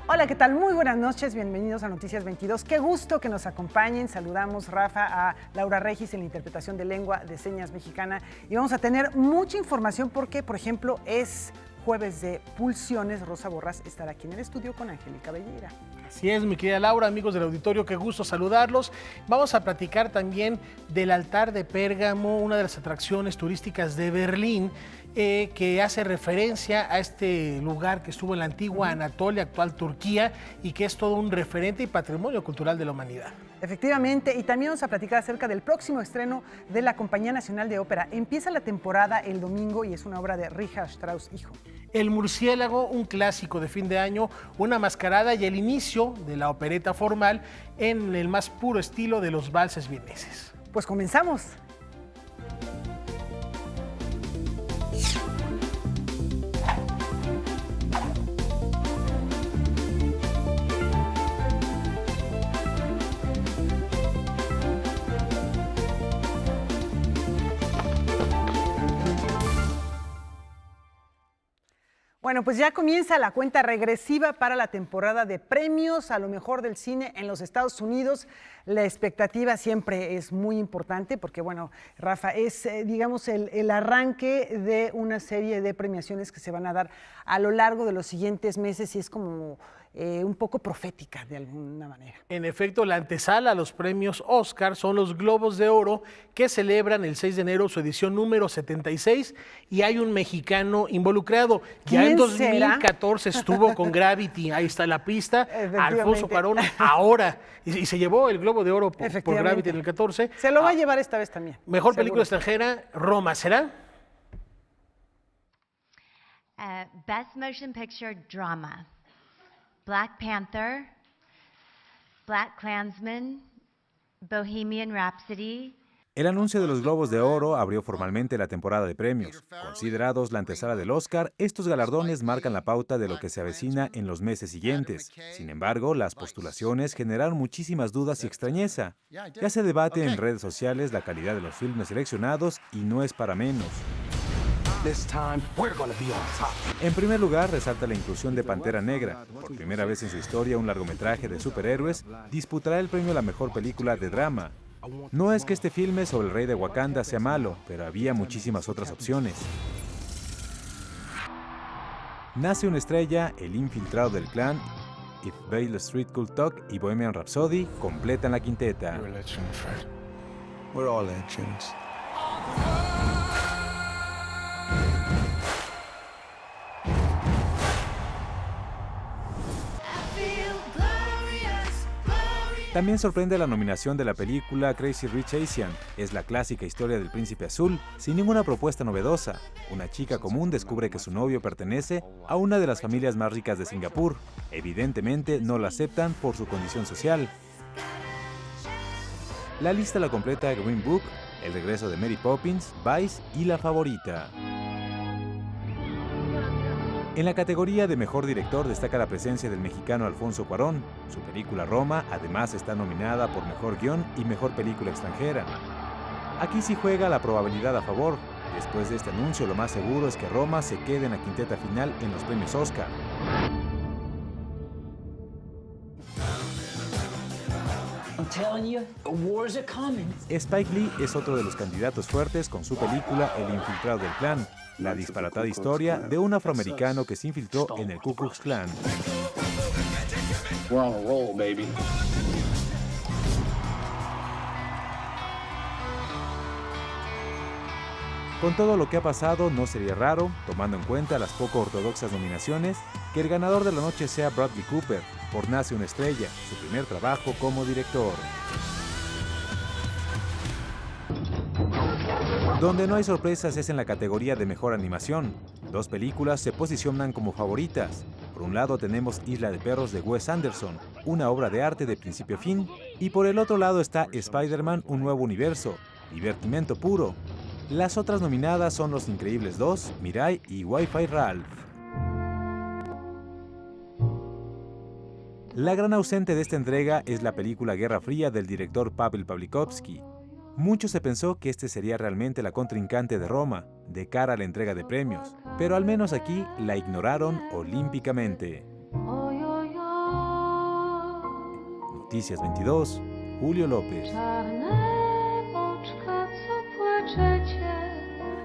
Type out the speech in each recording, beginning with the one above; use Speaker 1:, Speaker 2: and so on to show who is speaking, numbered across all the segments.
Speaker 1: Hola, ¿qué tal? Muy buenas noches, bienvenidos a Noticias 22. Qué gusto que nos acompañen. Saludamos, Rafa, a Laura Regis en la interpretación de lengua de señas mexicana. Y vamos a tener mucha información porque, por ejemplo, es jueves de Pulsiones. Rosa Borrás estará aquí en el estudio con Angélica Belleira.
Speaker 2: Así es, mi querida Laura, amigos del auditorio, qué gusto saludarlos. Vamos a platicar también del altar de Pérgamo, una de las atracciones turísticas de Berlín, que hace referencia a este lugar que estuvo en la antigua Anatolia, actual Turquía, y que es todo un referente y patrimonio cultural de la humanidad.
Speaker 1: Efectivamente, y también vamos a platicar acerca del próximo estreno de la Compañía Nacional de Ópera. Empieza la temporada el domingo y es una obra de Richard Strauss hijo.
Speaker 2: El Murciélago, un clásico de fin de año, una mascarada y el inicio de la opereta formal en el más puro estilo de los valses vieneses.
Speaker 1: Pues comenzamos. Bueno, pues ya comienza la cuenta regresiva para la temporada de premios a lo mejor del cine en los Estados Unidos. La expectativa siempre es muy importante porque, bueno, Rafa, es, digamos, el arranque de una serie de premiaciones que se van a dar a lo largo de los siguientes meses y es como un poco profética de alguna manera.
Speaker 2: En efecto, la antesala a los premios Oscar son los Globos de Oro que celebran el 6 de enero su edición número 76 y hay un mexicano involucrado. Ya en 2014 estuvo con Gravity, ahí está la pista, Alfonso Cuarón, ahora, y se llevó el Globo de Oro por Gravity en el 14.
Speaker 1: Se lo va a llevar esta vez también.
Speaker 2: Mejor película extranjera, Roma, ¿será?
Speaker 3: Best Motion Picture Drama. Black Panther, Black Klansman, Bohemian Rhapsody.
Speaker 4: El anuncio de los Globos de Oro abrió formalmente la temporada de premios. Considerados la antesala del Oscar, estos galardones marcan la pauta de lo que se avecina en los meses siguientes. Sin embargo, las postulaciones generaron muchísimas dudas y extrañeza. Ya se debate en redes sociales la calidad de los filmes seleccionados y no es para menos. En primer lugar, resalta la inclusión de Pantera Negra. Por primera vez en su historia, un largometraje de superhéroes disputará el premio a la mejor película de drama. No es que este filme sobre el rey de Wakanda sea malo, pero había muchísimas otras opciones. Nace una estrella, El infiltrado del clan, If Beale Street Could Talk y Bohemian Rhapsody completan la quinteta.
Speaker 5: We're all legends.
Speaker 4: También sorprende la nominación de la película Crazy Rich Asian. Es la clásica historia del príncipe azul, sin ninguna propuesta novedosa. Una chica común descubre que su novio pertenece a una de las familias más ricas de Singapur. Evidentemente no la aceptan por su condición social. La lista la completa Green Book, El regreso de Mary Poppins, Vice y La favorita. En la categoría de Mejor Director destaca la presencia del mexicano Alfonso Cuarón. Su película Roma además está nominada por Mejor Guión y Mejor Película Extranjera. Aquí sí juega la probabilidad a favor. Después de este anuncio, lo más seguro es que Roma se quede en la quinteta final en los premios Oscar. Spike Lee es otro de los candidatos fuertes con su película El infiltrado del clan, la disparatada historia de un afroamericano que se infiltró en el Ku Klux Klan.
Speaker 5: We're on a roll, baby.
Speaker 4: Con todo lo que ha pasado, no sería raro, tomando en cuenta las poco ortodoxas nominaciones, que el ganador de la noche sea Bradley Cooper, por Nace una estrella, su primer trabajo como director. Donde no hay sorpresas es en la categoría de Mejor Animación. Dos películas se posicionan como favoritas. Por un lado tenemos Isla de Perros de Wes Anderson, una obra de arte de principio a fin, y por el otro lado está Spider-Man, un nuevo universo, divertimento puro. Las otras nominadas son Los Increíbles 2, Mirai y Wi-Fi Ralph. La gran ausente de esta entrega es la película Guerra Fría del director Pavel Pawlikowski. Mucho se pensó que este sería realmente la contrincante de Roma, de cara a la entrega de premios, pero al menos aquí la ignoraron olímpicamente. Noticias 22, Julio López.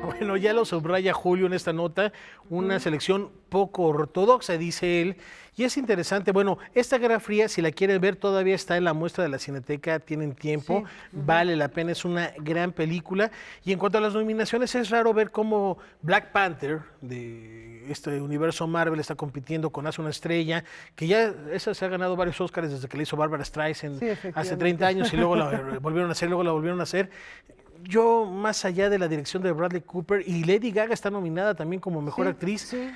Speaker 2: Bueno, ya lo subraya Julio en esta nota, una selección poco ortodoxa, dice él, y es interesante. Bueno, esta Guerra Fría, si la quieren ver, todavía está en la muestra de la Cineteca, tienen tiempo, vale la pena, es una gran película. Y en cuanto a las nominaciones, es raro ver cómo Black Panther, de este universo Marvel, está compitiendo con Hace una estrella, que ya esa se ha ganado varios Oscars desde que la hizo Barbara Streisand hace 30 años, y luego la volvieron a hacer, luego la volvieron a hacer. Yo, más allá de la dirección de Bradley Cooper, y Lady Gaga está nominada también como mejor actriz.
Speaker 1: Sí.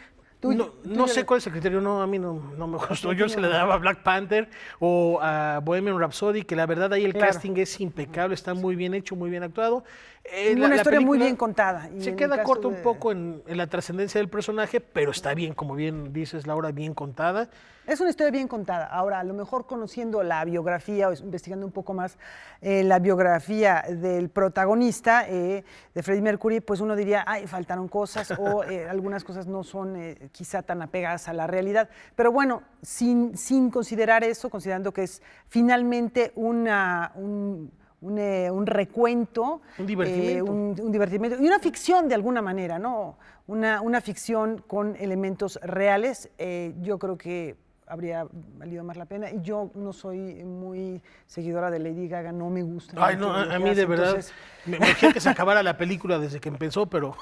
Speaker 2: No sé cuál es el criterio, no, a mí no me gustó. Yo se le daba a Black Panther o a Bohemian Rhapsody, que la verdad ahí el casting es impecable, está muy bien hecho, muy bien actuado.
Speaker 1: Una historia muy bien contada. Y
Speaker 2: se queda corto un poco en la trascendencia del personaje, pero está bien, como bien dices, Laura, bien contada.
Speaker 1: Es una historia bien contada. Ahora, a lo mejor conociendo la biografía o investigando un poco más la biografía del protagonista, de Freddie Mercury, pues uno diría, ay, faltaron cosas o algunas cosas no son quizá tan apegadas a la realidad. Pero bueno, sin considerar eso, considerando que es finalmente un recuento,
Speaker 2: un divertimento.
Speaker 1: Un divertimento y una ficción de alguna manera, ¿no? Una ficción con elementos reales. Yo creo que habría valido más la pena. Y yo no soy muy seguidora de Lady Gaga, no me gusta.
Speaker 2: Ay, no, a mí de verdad, me quiero que se acabara la película desde que empezó, pero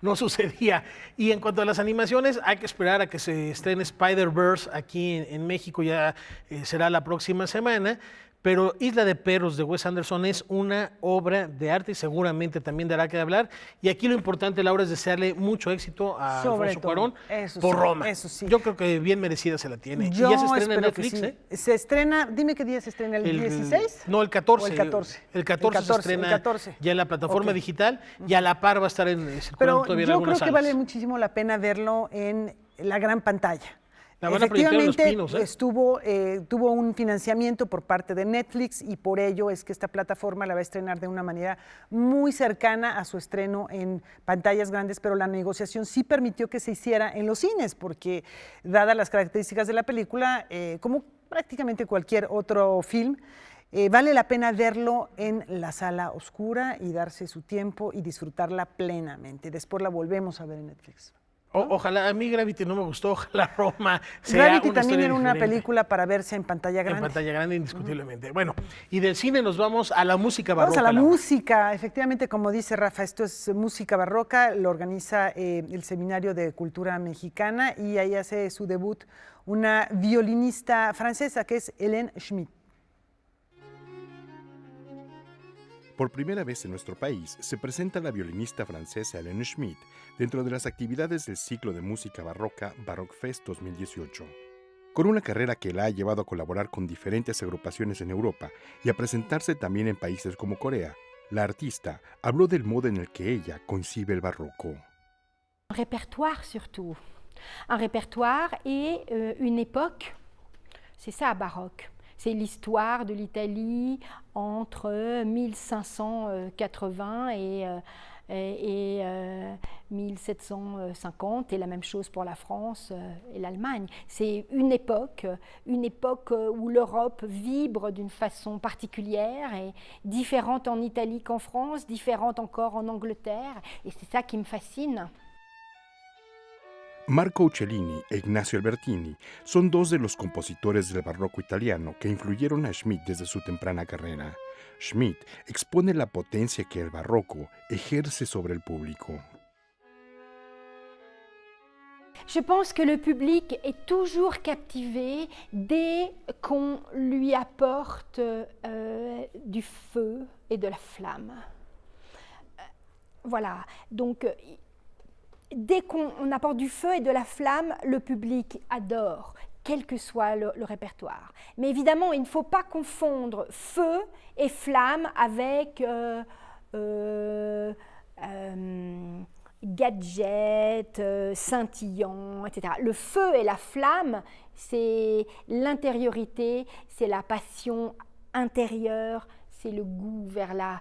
Speaker 2: no sucedía. Y en cuanto a las animaciones, hay que esperar a que se estrene Spider-Verse aquí en México, ya será la próxima semana. Pero Isla de Perros de Wes Anderson es una obra de arte y seguramente también dará que hablar. Y aquí lo importante, Laura, es desearle mucho éxito a Alfonso Cuarón por Roma.
Speaker 1: Eso sí.
Speaker 2: Yo creo que bien merecida se la tiene. Y
Speaker 1: Yo
Speaker 2: ya se estrena en
Speaker 1: espero
Speaker 2: Netflix,
Speaker 1: que sí. Se estrena, dime qué día se estrena, ¿el 16?
Speaker 2: No, el 14.
Speaker 1: ¿O el 14?
Speaker 2: El 14 se estrena
Speaker 1: el 14.
Speaker 2: ya en la plataforma digital y a la par va a estar circulando
Speaker 1: Pero
Speaker 2: todavía en
Speaker 1: yo
Speaker 2: algunas
Speaker 1: creo que
Speaker 2: salas.
Speaker 1: vale muchísimo la pena verlo en la gran pantalla.
Speaker 2: La van a proyectar en Los
Speaker 1: Efectivamente,
Speaker 2: Pinos,
Speaker 1: tuvo un financiamiento por parte de Netflix y por ello es que esta plataforma la va a estrenar de una manera muy cercana a su estreno en pantallas grandes, pero la negociación sí permitió que se hiciera en los cines, porque dadas las características de la película, como prácticamente cualquier otro film, vale la pena verlo en la sala oscura y darse su tiempo y disfrutarla plenamente. Después la volvemos a ver en Netflix.
Speaker 2: Ojalá, a mí Gravity no me gustó, ojalá Roma sea
Speaker 1: Gravity
Speaker 2: una
Speaker 1: también
Speaker 2: historia
Speaker 1: era una
Speaker 2: diferente.
Speaker 1: película para verse en pantalla grande.
Speaker 2: En pantalla grande, indiscutiblemente. Bueno, y del cine nos vamos a la música barroca.
Speaker 1: Vamos a la
Speaker 2: Laura.
Speaker 1: música, efectivamente, como dice Rafa, esto es música barroca, lo organiza el Seminario de Cultura Mexicana y ahí hace su debut una violinista francesa que es Hélène Schmidt.
Speaker 6: Por primera vez en nuestro país se presenta la violinista francesa Hélène Schmidt dentro de las actividades del ciclo de música barroca Baroque Fest 2018. Con una carrera que la ha llevado a colaborar con diferentes agrupaciones en Europa y a presentarse también en países como Corea, la artista habló del modo en el que ella concibe el barroco.
Speaker 7: Un répertoire surtout. Un répertoire et une époque, c'est ça baroque. C'est l'histoire de l'Italie entre 1580 et 1750, et la même chose pour la France et l'Allemagne. C'est une époque où l'Europe vibre d'une façon particulière, et différente en Italie qu'en France, différente encore en Angleterre, et c'est ça qui me fascine.
Speaker 6: Marco Uccellini e Ignacio Albertini son dos de los compositores del barroco italiano que influyeron a Schmidt desde su temprana carrera. Schmidt expone la potencia que el barroco ejerce sobre el público.
Speaker 7: Je pense que le public est toujours captivé dès qu'on lui apporte du feu et de la flamme. Voilà, donc dès qu'on apporte du feu et de la flamme, le public adore, quel que soit le répertoire. Mais évidemment, il ne faut pas confondre feu et flamme avec gadgets, scintillants, etc. Le feu et la flamme, c'est l'intériorité, c'est la passion intérieure, c'est le goût vers la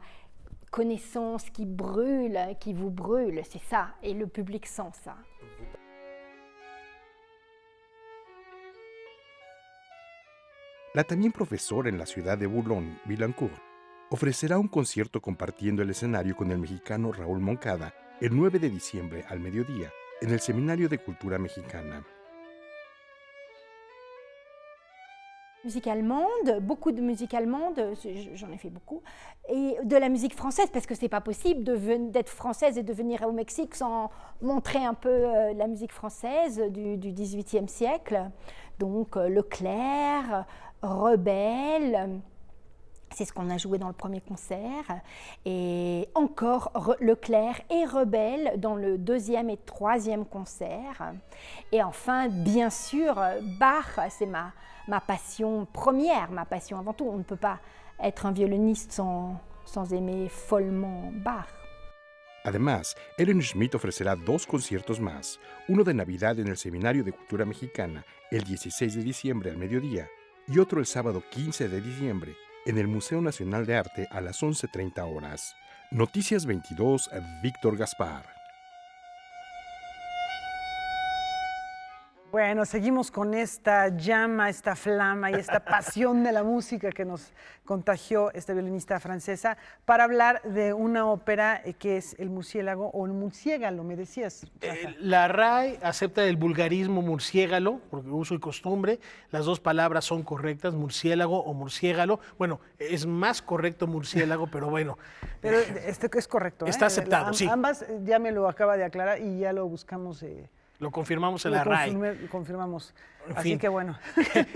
Speaker 7: connaissance qui brûle, qui vous brûle, c'est ça, et le public sent ça.
Speaker 6: La también profesora en la ciudad de Boulogne-Billancourt ofrecerá un concierto compartiendo el escenario con el mexicano Raúl Moncada el 9 de diciembre al mediodía en el Seminario de Cultura Mexicana.
Speaker 7: Musique allemande, beaucoup de musique allemande, j'en ai fait beaucoup, et de la musique française, parce que c'est pas possible d'être française et de venir au Mexique sans montrer un peu la musique française du XVIIIe siècle. Donc Leclerc, Rebelle, c'est ce qu'on a joué dans le premier concert, et encore Leclerc et Rebelle dans le deuxième et troisième concert. Et enfin, bien sûr, Bach, c'est ma passion première, ma passion avant tout. On ne peut pas être un violoniste sans aimer follement Bach.
Speaker 6: Además, Ellen Schmidt ofrecerá 2 conciertos más, uno de Navidad en el Seminario de Cultura Mexicana el 16 de diciembre al mediodía y otro el sábado 15 de diciembre en el Museo Nacional de Arte a las 11:30 horas. Noticias 22, Víctor Gaspar.
Speaker 1: Bueno, seguimos con esta llama, esta flama y esta pasión de la música que nos contagió esta violinista francesa para hablar de una ópera que es El murciélago o El murciégalo, me decías, Rafa.
Speaker 2: La RAE acepta el vulgarismo murciégalo, porque uso y costumbre, las dos palabras son correctas, murciélago o murciégalo. Bueno, es más correcto murciélago, pero bueno.
Speaker 1: Pero este es correcto.
Speaker 2: Está aceptado, sí.
Speaker 1: Ambas ya me lo acaba de aclarar y ya lo buscamos.
Speaker 2: Lo confirmamos en la RAE.
Speaker 1: Lo confirmamos.
Speaker 2: En
Speaker 1: Así
Speaker 2: fin.
Speaker 1: que bueno.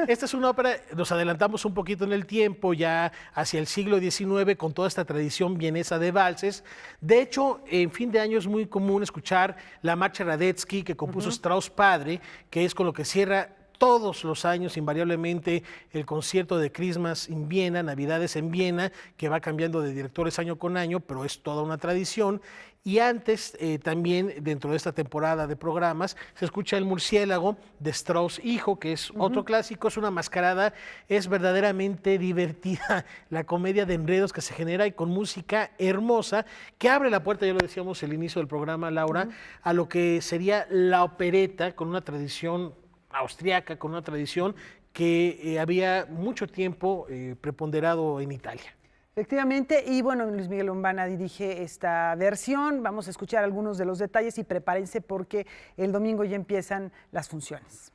Speaker 2: Esta es una ópera, nos adelantamos un poquito en el tiempo, ya hacia el siglo XIX, con toda esta tradición vienesa de valses. De hecho, en fin de año es muy común escuchar la marcha Radetzky que compuso Strauss padre, que es con lo que cierra todos los años, invariablemente, el concierto de Christmas en Viena, Navidades en Viena, que va cambiando de directores año con año, pero es toda una tradición. Y antes, también, dentro de esta temporada de programas, se escucha El murciélago de Strauss hijo, que es otro clásico, es una mascarada, es verdaderamente divertida la comedia de enredos que se genera y con música hermosa, que abre la puerta, ya lo decíamos al inicio del programa, Laura, a lo que sería la opereta, con una tradición austriaca, con una tradición que había mucho tiempo preponderado en Italia.
Speaker 1: Efectivamente, y bueno, Luis Miguel Lombana dirige esta versión. Vamos a escuchar algunos de los detalles y prepárense porque el domingo ya empiezan las funciones.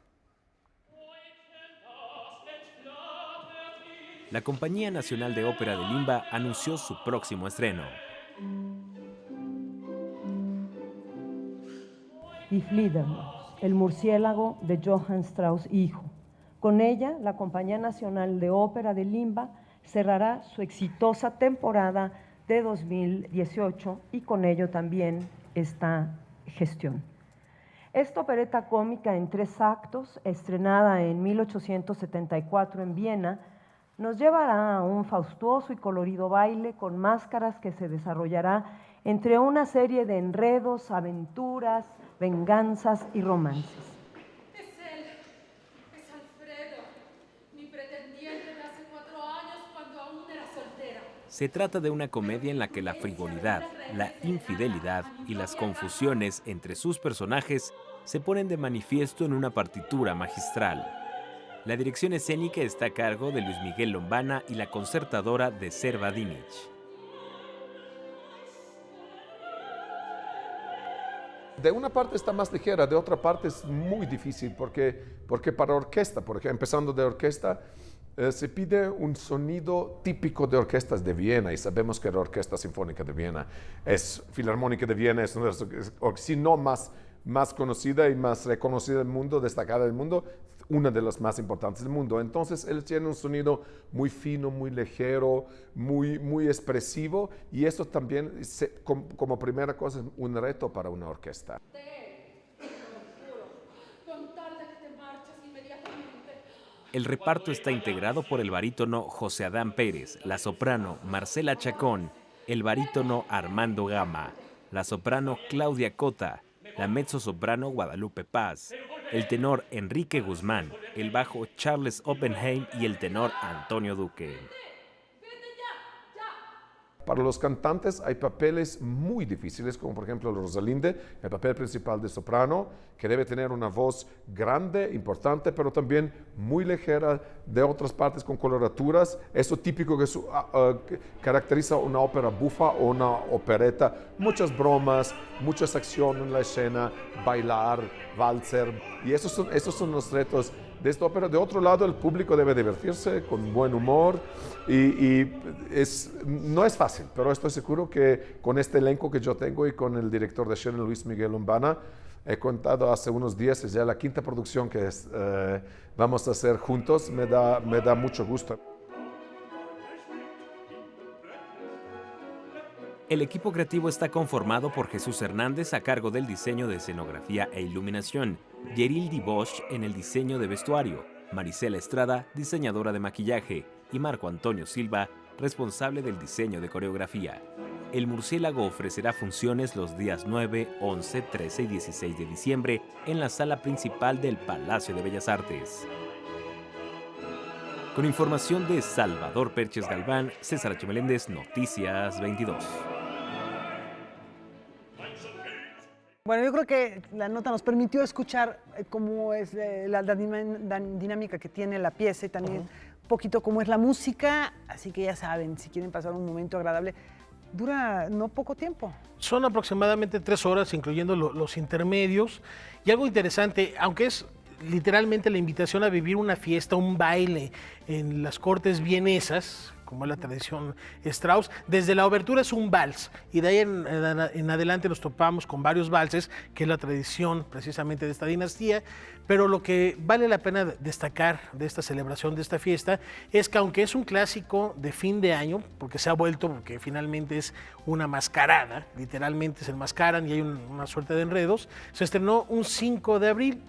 Speaker 4: La Compañía Nacional de Ópera de Limba anunció su próximo estreno.
Speaker 8: Die Fledermaus, El murciélago de Johann Strauss hijo. Con ella, la Compañía Nacional de Ópera de Limba cerrará su exitosa temporada de 2018 y con ello también esta gestión. Esta opereta cómica en 3 actos, estrenada en 1874 en Viena, nos llevará a un fastuoso y colorido baile con máscaras que se desarrollará entre una serie de enredos, aventuras, venganzas y romances.
Speaker 9: Es Alfredo, mi pretendiente de hace 4 años cuando aún era soltera.
Speaker 4: Se trata de una comedia en la que la frivolidad, la infidelidad y las confusiones entre sus personajes se ponen de manifiesto en una partitura magistral. La dirección escénica está a cargo de Luis Miguel Lombana y la concertadora de Serva Dinic.
Speaker 5: De una parte está más ligera, de otra parte es muy difícil porque para orquesta, por ejemplo, empezando de orquesta, se pide un sonido típico de orquestas de Viena y sabemos que la Orquesta Sinfónica de Viena es Filarmónica de Viena, es una de las, si no más conocida y más reconocida del mundo, destacada del mundo, una de las más importantes del mundo. Entonces él tiene un sonido muy fino, muy ligero, muy expresivo y eso también como primera cosa es un reto para una orquesta.
Speaker 4: El reparto está integrado por el barítono José Adán Pérez, la soprano Marcela Chacón, el barítono Armando Gama, la soprano Claudia Cota, la mezzosoprano Guadalupe Paz, el tenor Enrique Guzmán, el bajo Charles Oppenheim y el tenor Antonio Duque.
Speaker 5: Para los cantantes hay papeles muy difíciles, como por ejemplo Rosalinde, el papel principal de soprano, que debe tener una voz grande, importante, pero también muy ligera, de otras partes con coloraturas. Eso típico que caracteriza una ópera bufa o una opereta. Muchas bromas, muchas acciones en la escena, bailar, valser. Y esos son los retos de esta ópera. De otro lado, el público debe divertirse con buen humor no es fácil, pero estoy seguro que con este elenco que yo tengo y con el director de escena, Luis Miguel Lombana, he contado hace unos días, es ya la quinta producción que vamos a hacer juntos, me da mucho gusto.
Speaker 10: El equipo creativo está conformado por Jesús Hernández a cargo del diseño de escenografía e iluminación, Yerildi Bosch en el diseño de vestuario, Marisela Estrada, diseñadora de maquillaje, y Marco Antonio Silva, responsable del diseño de coreografía. El Murciélago ofrecerá funciones los días 9, 11, 13 y 16 de diciembre en la sala principal del Palacio de Bellas Artes. Con información de Salvador Perches Galván, César H. Meléndez, Noticias 22.
Speaker 1: Bueno, yo creo que la nota nos permitió escuchar cómo es la dinámica que tiene la pieza y también un poquito cómo es la música, así que ya saben, si quieren pasar un momento agradable, dura no poco tiempo.
Speaker 2: Son aproximadamente 3 horas, incluyendo los intermedios, y algo interesante, aunque es literalmente la invitación a vivir una fiesta, un baile en las cortes vienesas, como es la tradición Strauss, desde la obertura es un vals, y de ahí en adelante nos topamos con varios valses, que es la tradición precisamente de esta dinastía, pero lo que vale la pena destacar de esta celebración, de esta fiesta, es que aunque es un clásico de fin de año, porque se ha vuelto, porque finalmente es una mascarada, literalmente se enmascaran y hay una suerte de enredos, se estrenó un 5 de abril,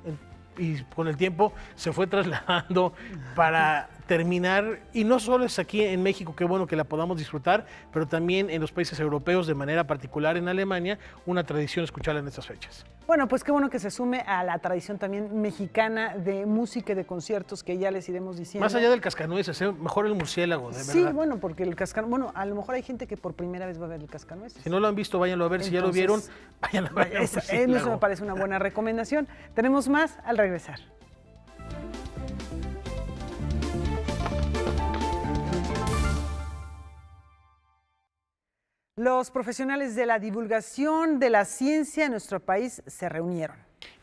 Speaker 2: y con el tiempo se fue trasladando para terminar, y no solo es aquí en México, qué bueno que la podamos disfrutar, pero también en los países europeos, de manera particular en Alemania, una tradición escucharla en estas fechas.
Speaker 1: Bueno, pues qué bueno que se sume a la tradición también mexicana de música y de conciertos que ya les iremos diciendo.
Speaker 2: Más allá del cascanueces, mejor el murciélago, de verdad.
Speaker 1: Sí, bueno, porque el cascanueces, bueno, a lo mejor hay gente que por primera vez va a ver el cascanueces.
Speaker 2: Si no lo han visto, váyanlo a ver. Entonces, si ya lo vieron, vayan a ver.
Speaker 1: Eso me parece una buena recomendación. Tenemos más al regresar. Los profesionales de la divulgación de la ciencia en nuestro país se reunieron.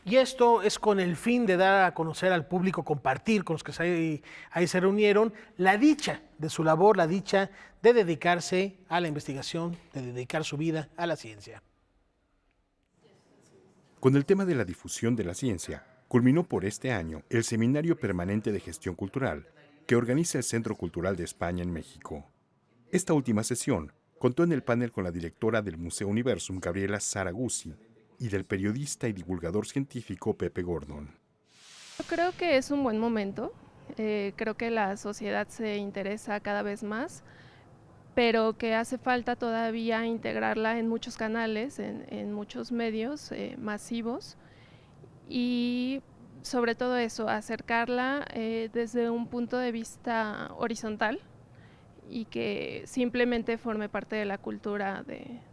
Speaker 2: Y esto es con el fin de dar a conocer al público, compartir con los que ahí se reunieron, la dicha de su labor, la dicha de dedicarse a la investigación, de dedicar su vida a la ciencia.
Speaker 6: Con el tema de la difusión de la ciencia, culminó por este año el Seminario Permanente de Gestión Cultural que organiza el Centro Cultural de España en México. Esta última sesión contó en el panel con la directora del Museo Universum, Gabriela Saragusi, y del periodista y divulgador científico Pepe Gordon.
Speaker 11: Yo creo que es un buen momento, creo que la sociedad se interesa cada vez más, pero que hace falta todavía integrarla en muchos canales, en muchos medios masivos, y sobre todo eso, acercarla desde un punto de vista horizontal, y que simplemente forme parte de la cultura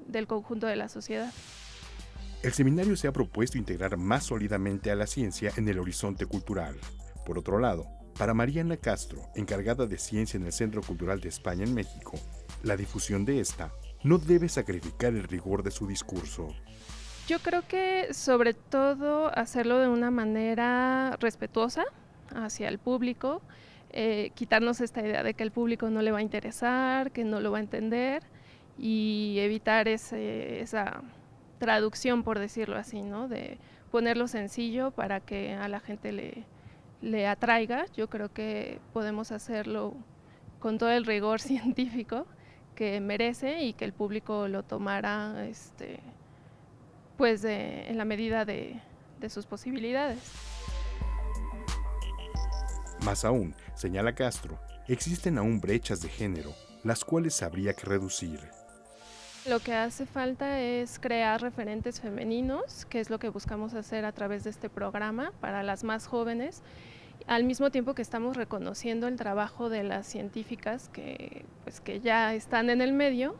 Speaker 11: del conjunto de la sociedad.
Speaker 6: El seminario se ha propuesto integrar más sólidamente a la ciencia en el horizonte cultural. Por otro lado, para Mariana Castro, encargada de ciencia en el Centro Cultural de España en México, la difusión de esta no debe sacrificar el rigor de su discurso.
Speaker 11: Yo creo que sobre todo hacerlo de una manera respetuosa hacia el público, quitarnos esta idea de que el público no le va a interesar, que no lo va a entender, y evitar esa traducción, por decirlo así, ¿no? De ponerlo sencillo para que a la gente le atraiga. Yo creo que podemos hacerlo con todo el rigor científico que merece y que el público lo tomara pues en la medida de sus posibilidades.
Speaker 6: Más aún, señala Castro, existen aún brechas de género, las cuales habría que reducir.
Speaker 11: Lo que hace falta es crear referentes femeninos, que es lo que buscamos hacer a través de este programa para las más jóvenes, al mismo tiempo que estamos reconociendo el trabajo de las científicas que ya están en el medio,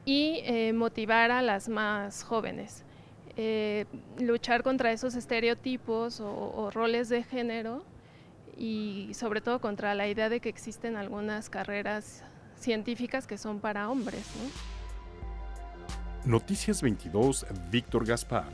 Speaker 11: y motivar a las más jóvenes. Luchar contra esos estereotipos o roles de género y sobre todo contra la idea de que existen algunas carreras científicas que son para hombres, ¿no?
Speaker 6: Noticias 22, Víctor Gaspar.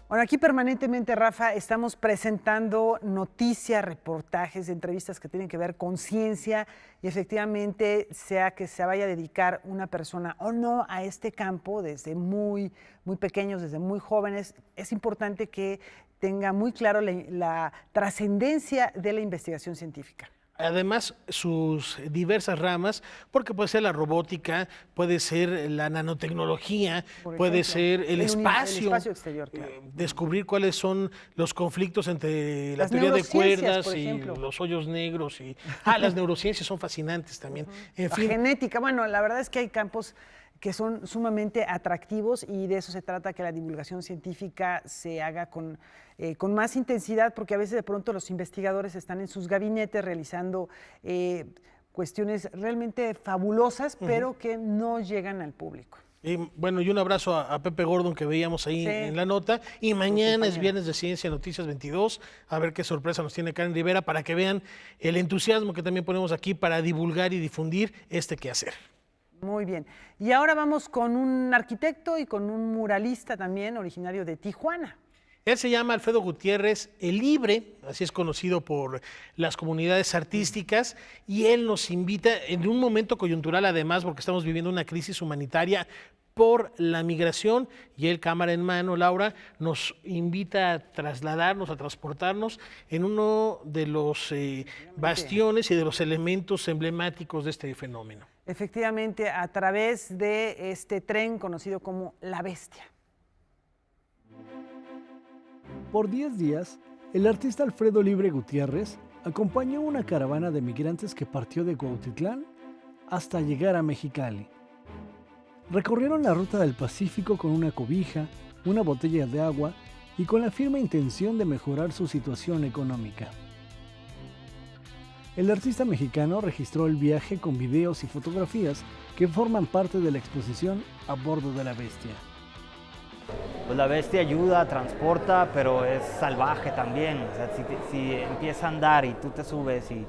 Speaker 1: Bueno, aquí permanentemente, Rafa, estamos presentando noticias, reportajes, entrevistas que tienen que ver con ciencia y efectivamente, sea que se vaya a dedicar una persona o no a este campo desde muy pequeños, desde muy jóvenes, es importante que tenga muy claro la trascendencia de la investigación científica.
Speaker 2: Además, sus diversas ramas, porque puede ser la robótica, puede ser la nanotecnología, puede ser el espacio
Speaker 1: exterior, claro.
Speaker 2: Descubrir cuáles son los conflictos entre la
Speaker 1: Las
Speaker 2: teoría de
Speaker 1: neurociencias,
Speaker 2: cuerdas y los hoyos negros. Las neurociencias son fascinantes también. En fin.
Speaker 1: La genética, bueno, la verdad es que hay campos que son sumamente atractivos y de eso se trata, que la divulgación científica se haga con más intensidad, porque a veces de pronto los investigadores están en sus gabinetes realizando cuestiones realmente fabulosas, pero que no llegan al público.
Speaker 2: Y bueno, y un abrazo a Pepe Gordon que veíamos ahí en la nota. Y mañana es Viernes de Ciencia, Noticias 22. A ver qué sorpresa nos tiene Karen Rivera para que vean el entusiasmo que también ponemos aquí para divulgar y difundir este quehacer.
Speaker 1: Muy bien. Y ahora vamos con un arquitecto y con un muralista también, originario de Tijuana.
Speaker 2: Él se llama Alfredo Gutiérrez El Libre, así es conocido por las comunidades artísticas, y él nos invita en un momento coyuntural, además, porque estamos viviendo una crisis humanitaria por la migración, y él, cámara en mano, Laura, nos invita a trasladarnos, a transportarnos en uno de los bastiones y de los elementos emblemáticos de este fenómeno.
Speaker 1: Efectivamente, a través de este tren conocido como La Bestia.
Speaker 12: Por 10 días, el artista Alfredo Libre Gutiérrez acompañó una caravana de migrantes que partió de Cuautitlán hasta llegar a Mexicali. Recorrieron la ruta del Pacífico con una cobija, una botella de agua y con la firme intención de mejorar su situación económica. El artista mexicano registró el viaje con videos y fotografías que forman parte de la exposición A Bordo de la Bestia.
Speaker 13: Pues la bestia ayuda, transporta, pero es salvaje también. O sea, si empieza a andar y tú te subes y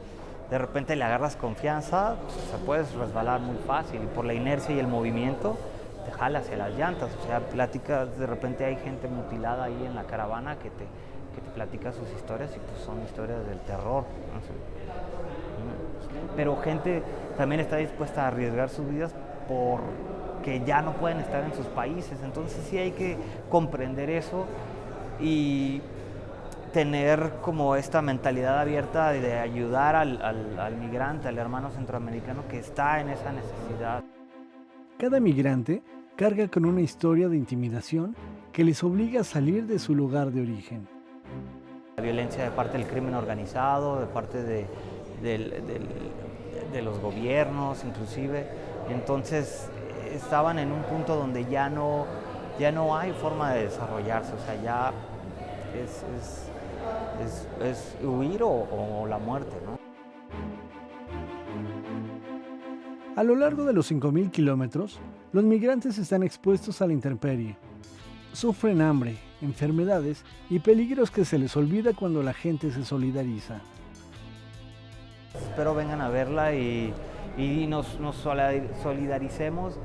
Speaker 13: de repente le agarras confianza, pues, se puedes resbalar muy fácil. Y por la inercia y el movimiento te jala hacia las llantas. O sea, platicas, de repente hay gente mutilada ahí en la caravana que te platica sus historias y pues son historias del terror. Pero gente también está dispuesta a arriesgar sus vidas porque ya no pueden estar en sus países. Entonces sí hay que comprender eso y tener como esta mentalidad abierta de ayudar al migrante, al hermano centroamericano que está en esa necesidad.
Speaker 12: Cada migrante carga con una historia de intimidación que les obliga a salir de su lugar de origen.
Speaker 13: La violencia de parte del crimen organizado, de parte de los gobiernos inclusive. Entonces estaban en un punto donde ya no hay forma de desarrollarse, o sea, ya es huir o la muerte, ¿no?
Speaker 12: A lo largo de los 5.000 kilómetros, los migrantes están expuestos a la intemperie. Sufren hambre, enfermedades y peligros que se les olvida cuando la gente se solidariza.
Speaker 13: Espero vengan a verla y nos solidaricemos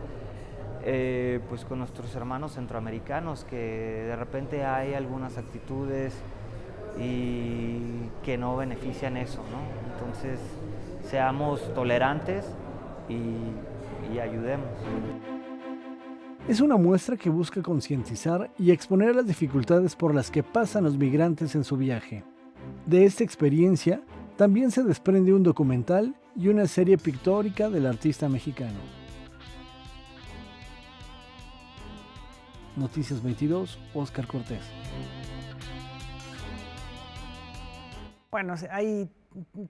Speaker 13: pues con nuestros hermanos centroamericanos, que de repente hay algunas actitudes y que no benefician eso, ¿no? Entonces seamos tolerantes y ayudemos.
Speaker 12: Es una muestra que busca concientizar y exponer las dificultades por las que pasan los migrantes en su viaje. De esta experiencia también se desprende un documental y una serie pictórica del artista mexicano. Noticias 22, Óscar Cortés.
Speaker 1: Bueno, hay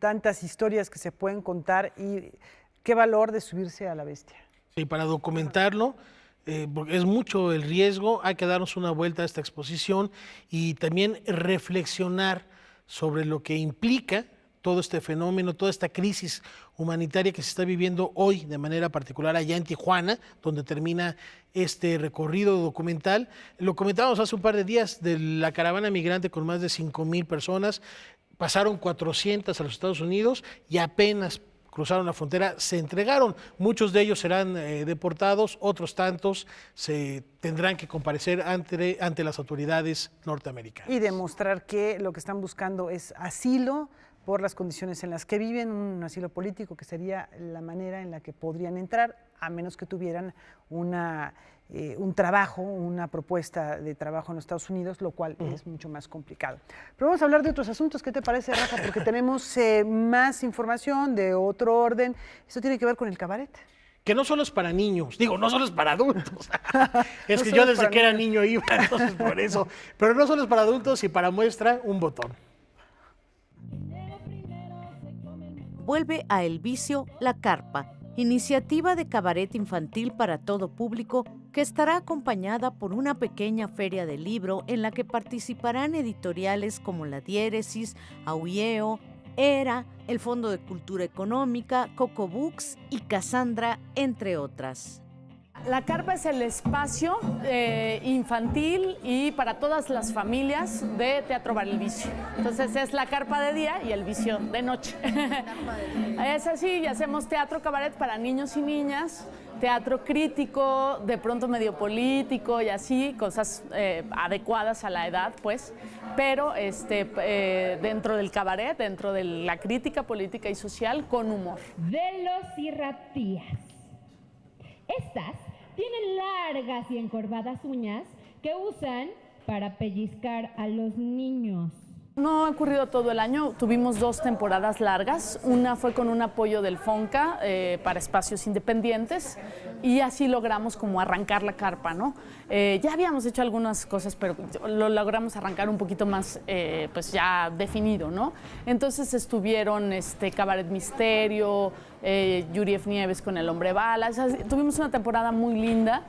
Speaker 1: tantas historias que se pueden contar y qué valor de subirse a la bestia.
Speaker 2: Sí, para documentarlo, porque es mucho el riesgo, hay que darnos una vuelta a esta exposición y también reflexionar sobre lo que implica todo este fenómeno, toda esta crisis humanitaria que se está viviendo hoy de manera particular allá en Tijuana, donde termina este recorrido documental. Lo comentábamos hace un par de días de la caravana migrante con más de 5,000 personas, pasaron 400 a los Estados Unidos y apenas cruzaron la frontera, se entregaron. Muchos de ellos serán deportados, otros tantos se tendrán que comparecer ante las autoridades norteamericanas.
Speaker 1: Y demostrar que lo que están buscando es asilo por las condiciones en las que viven, un asilo político, que sería la manera en la que podrían entrar, a menos que tuvieran un trabajo, una propuesta de trabajo en los Estados Unidos, lo cual es mucho más complicado. Pero vamos a hablar de otros asuntos. ¿Qué te parece, Rafa? Porque tenemos más información de otro orden. Esto tiene que ver con el cabaret.
Speaker 2: Que no solo es para niños, digo, no solo es para adultos. Es que yo desde que era niño iba, entonces por eso. Pero no solo es para adultos y para muestra, un botón.
Speaker 14: Vuelve a El Vicio La Carpa, iniciativa de cabaret infantil para todo público que estará acompañada por una pequeña feria de libro en la que participarán editoriales como La Diéresis, Aulleo, Era, el Fondo de Cultura Económica, Coco Books y Cassandra, entre otras.
Speaker 15: La Carpa es el espacio infantil y para todas las familias de Teatro Bar El Vicio. Entonces es la carpa de día y el vicio de noche. Es así, y hacemos teatro cabaret para niños y niñas, teatro crítico, de pronto medio político y así, cosas adecuadas a la edad, pues, pero dentro del cabaret, dentro de la crítica política y social, con humor.
Speaker 16: Velociraptías. Estas tienen largas y encorvadas uñas que usan para pellizcar a los niños.
Speaker 15: No ha ocurrido todo el año, tuvimos 2 temporadas largas, una fue con un apoyo del FONCA para espacios independientes y así logramos como arrancar la carpa, ¿no? Ya habíamos hecho algunas cosas, pero lo logramos arrancar un poquito más pues ya definido, ¿no? Entonces estuvieron Cabaret Misterio, Yuri F. Nieves con El Hombre Bala, o sea, tuvimos una temporada muy linda.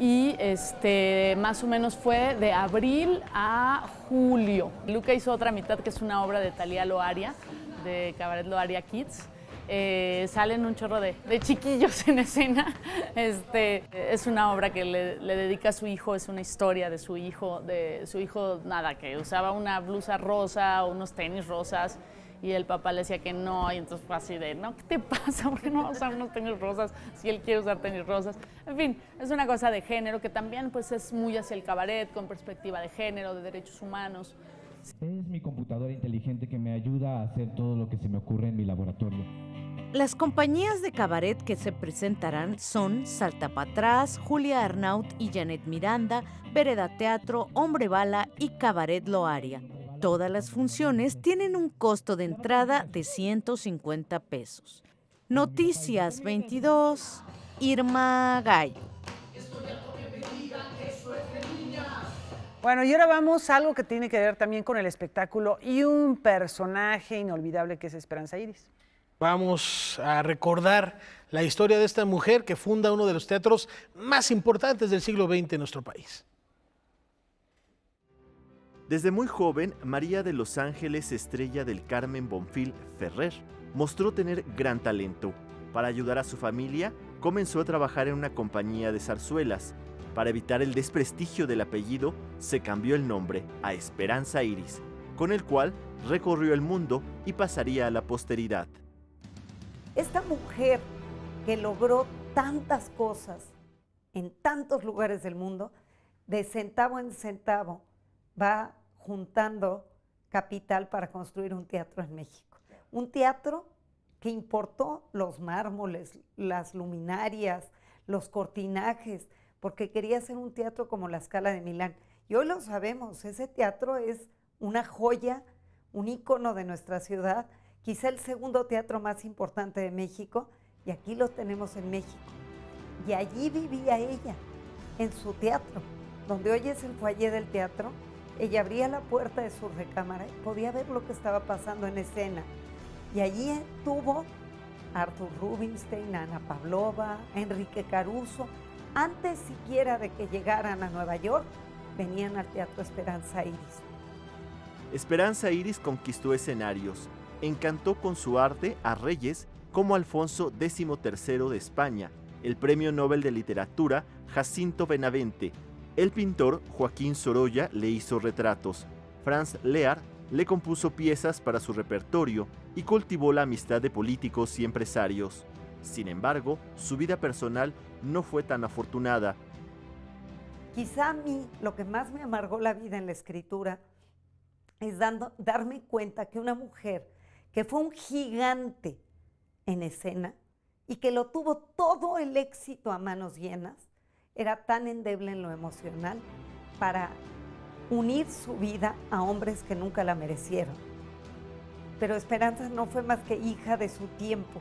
Speaker 15: Y más o menos fue de abril a julio. Luca hizo otra mitad, que es una obra de Talía Loaria, de Cabaret Loaria Kids. Salen un chorro de chiquillos en escena. Es una obra que le dedica a su hijo, es una historia de su hijo, nada, que usaba una blusa rosa o unos tenis rosas. Y el papá le decía que no, y entonces fue así de, no, ¿qué te pasa? ¿Por qué no va a usar unos tenis rosas si él quiere usar tenis rosas? En fin, es una cosa de género que también pues es muy hacia el cabaret, con perspectiva de género, de derechos humanos.
Speaker 17: Es mi computadora inteligente que me ayuda a hacer todo lo que se me ocurre en mi laboratorio.
Speaker 14: Las compañías de cabaret que se presentarán son Salta pa' Atrás, Julia Arnaut y Janet Miranda, Vereda Teatro, Hombre Bala y Cabaret Loaria. Todas las funciones tienen un costo de entrada de 150 pesos. Noticias 22, Irma Gallo.
Speaker 1: Bueno, y ahora vamos a algo que tiene que ver también con el espectáculo y un personaje inolvidable que es Esperanza Iris.
Speaker 2: Vamos a recordar la historia de esta mujer que funda uno de los teatros más importantes del siglo XX en nuestro país.
Speaker 18: Desde muy joven, María de los Ángeles Estrella del Carmen Bonfil Ferrer mostró tener gran talento. Para ayudar a su familia, comenzó a trabajar en una compañía de zarzuelas. Para evitar el desprestigio del apellido, se cambió el nombre a Esperanza Iris, con el cual recorrió el mundo y pasaría a la posteridad.
Speaker 19: Esta mujer que logró tantas cosas en tantos lugares del mundo, de centavo en centavo, va juntando capital para construir un teatro en México. Un teatro que importó los mármoles, las luminarias, los cortinajes, porque quería hacer un teatro como la Scala de Milán. Y hoy lo sabemos, ese teatro es una joya, un ícono de nuestra ciudad, quizá el segundo teatro más importante de México, y aquí lo tenemos en México. Y allí vivía ella, en su teatro, donde hoy es el foyer del teatro. Ella abría la puerta de su recámara y podía ver lo que estaba pasando en escena. Y allí tuvo a Arthur Rubinstein, a Ana Pavlova, a Enrique Caruso. Antes siquiera de que llegaran a Nueva York, venían al Teatro Esperanza Iris.
Speaker 18: Esperanza Iris conquistó escenarios, encantó con su arte a reyes como Alfonso XIII de España, el Premio Nobel de Literatura Jacinto Benavente. El pintor Joaquín Sorolla le hizo retratos. Franz Lear le compuso piezas para su repertorio y cultivó la amistad de políticos y empresarios. Sin embargo, su vida personal no fue tan afortunada.
Speaker 19: Quizá a mí lo que más me amargó la vida en la escritura es darme cuenta que una mujer que fue un gigante en escena y que lo tuvo todo el éxito a manos llenas, era tan endeble en lo emocional para unir su vida a hombres que nunca la merecieron. Pero Esperanza no fue más que hija de su tiempo,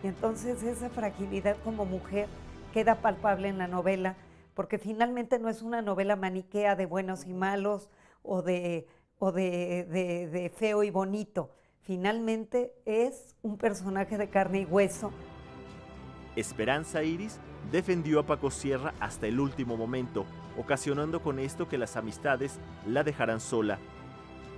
Speaker 19: y entonces esa fragilidad como mujer queda palpable en la novela, porque finalmente no es una novela maniquea de buenos y malos o de feo y bonito. Finalmente es un personaje de carne y hueso.
Speaker 18: Esperanza Iris defendió a Paco Sierra hasta el último momento, ocasionando con esto que las amistades la dejaran sola.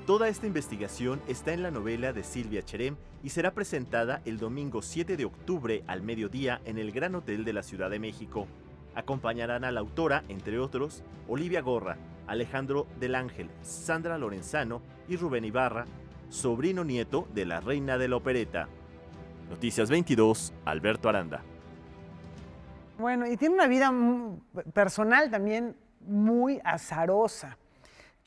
Speaker 18: Toda esta investigación está en la novela de Silvia Cherem y será presentada el domingo 7 de octubre al mediodía en el Gran Hotel de la Ciudad de México. Acompañarán a la autora, entre otros, Olivia Gorra, Alejandro del Ángel, Sandra Lorenzano y Rubén Ibarra, sobrino nieto de la reina de la opereta. Noticias 22, Alberto Aranda.
Speaker 1: Bueno, y tiene una vida personal también muy azarosa,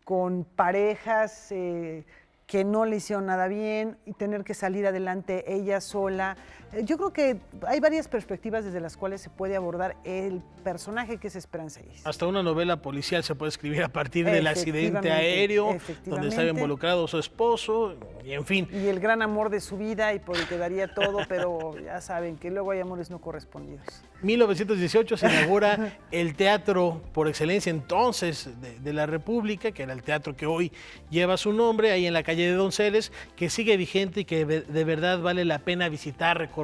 Speaker 1: con parejas que no le hicieron nada bien y tener que salir adelante ella sola. Yo creo que hay varias perspectivas desde las cuales se puede abordar el personaje que es Esperanza Iris.
Speaker 2: Hasta una novela policial se puede escribir a partir del accidente aéreo, donde estaba involucrado su esposo, y en fin.
Speaker 1: Y el gran amor de su vida y por el que daría todo, pero ya saben que luego hay amores no correspondidos.
Speaker 2: 1918 se inaugura el teatro por excelencia entonces de la República, que era el teatro que hoy lleva su nombre, ahí en la calle de Donceles, que sigue vigente y que de verdad vale la pena visitar, recorrer,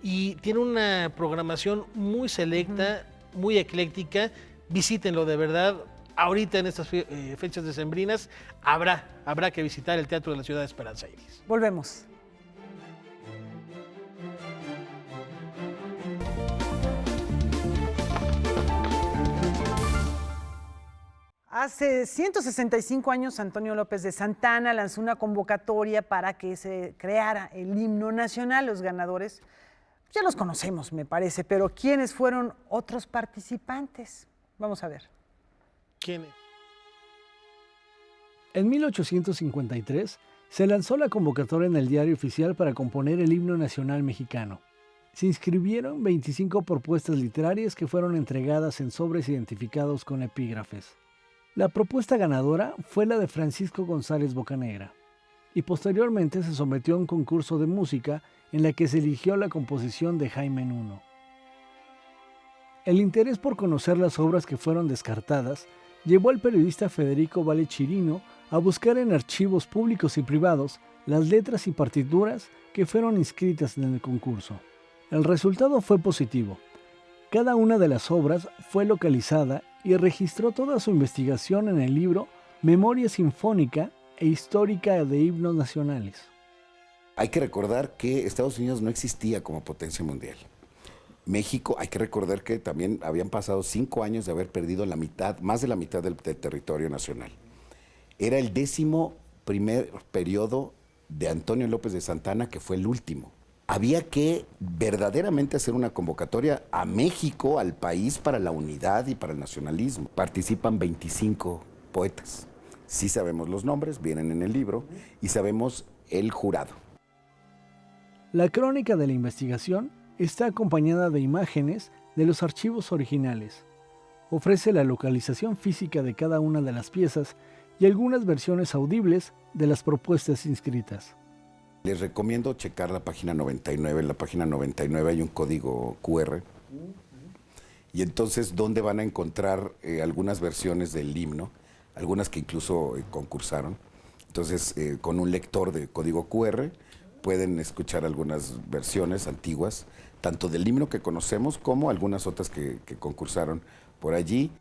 Speaker 2: y tiene una programación muy selecta, muy ecléctica. Visítenlo de verdad. Ahorita en estas fechas decembrinas habrá que visitar el Teatro de la Ciudad de Esperanza Iris.
Speaker 1: Volvemos. Hace 165 años, Antonio López de Santana lanzó una convocatoria para que se creara el himno nacional. Los ganadores ya los conocemos, me parece, pero ¿quiénes fueron otros participantes? Vamos a ver.
Speaker 2: ¿Quiénes?
Speaker 12: En 1853 se lanzó la convocatoria en el Diario Oficial para componer el himno nacional mexicano. Se inscribieron 25 propuestas literarias que fueron entregadas en sobres identificados con epígrafes. La propuesta ganadora fue la de Francisco González Bocanegra, y posteriormente se sometió a un concurso de música en la que se eligió la composición de Jaime Nuno. El interés por conocer las obras que fueron descartadas llevó al periodista Federico Vale Chirino a buscar en archivos públicos y privados las letras y partituras que fueron inscritas en el concurso. El resultado fue positivo. Cada una de las obras fue localizada y registró toda su investigación en el libro Memoria Sinfónica e Histórica de Himnos Nacionales.
Speaker 20: Hay que recordar que Estados Unidos no existía como potencia mundial. México, hay que recordar que también habían pasado 5 años de haber perdido la mitad, más de la mitad del territorio nacional. Era el 11º periodo de Antonio López de Santana, que fue el último. Había que verdaderamente hacer una convocatoria a México, al país, para la unidad y para el nacionalismo. Participan 25 poetas. Sí sabemos los nombres, vienen en el libro, y sabemos el jurado.
Speaker 12: La crónica de la investigación está acompañada de imágenes de los archivos originales. Ofrece la localización física de cada una de las piezas y algunas versiones audibles de las propuestas inscritas.
Speaker 20: Les recomiendo checar la página 99. En la página 99 hay un código QR. Y entonces, ¿dónde van a encontrar algunas versiones del himno? Algunas que incluso concursaron. Entonces, con un lector de código QR, pueden escuchar algunas versiones antiguas, tanto del himno que conocemos como algunas otras que concursaron por allí.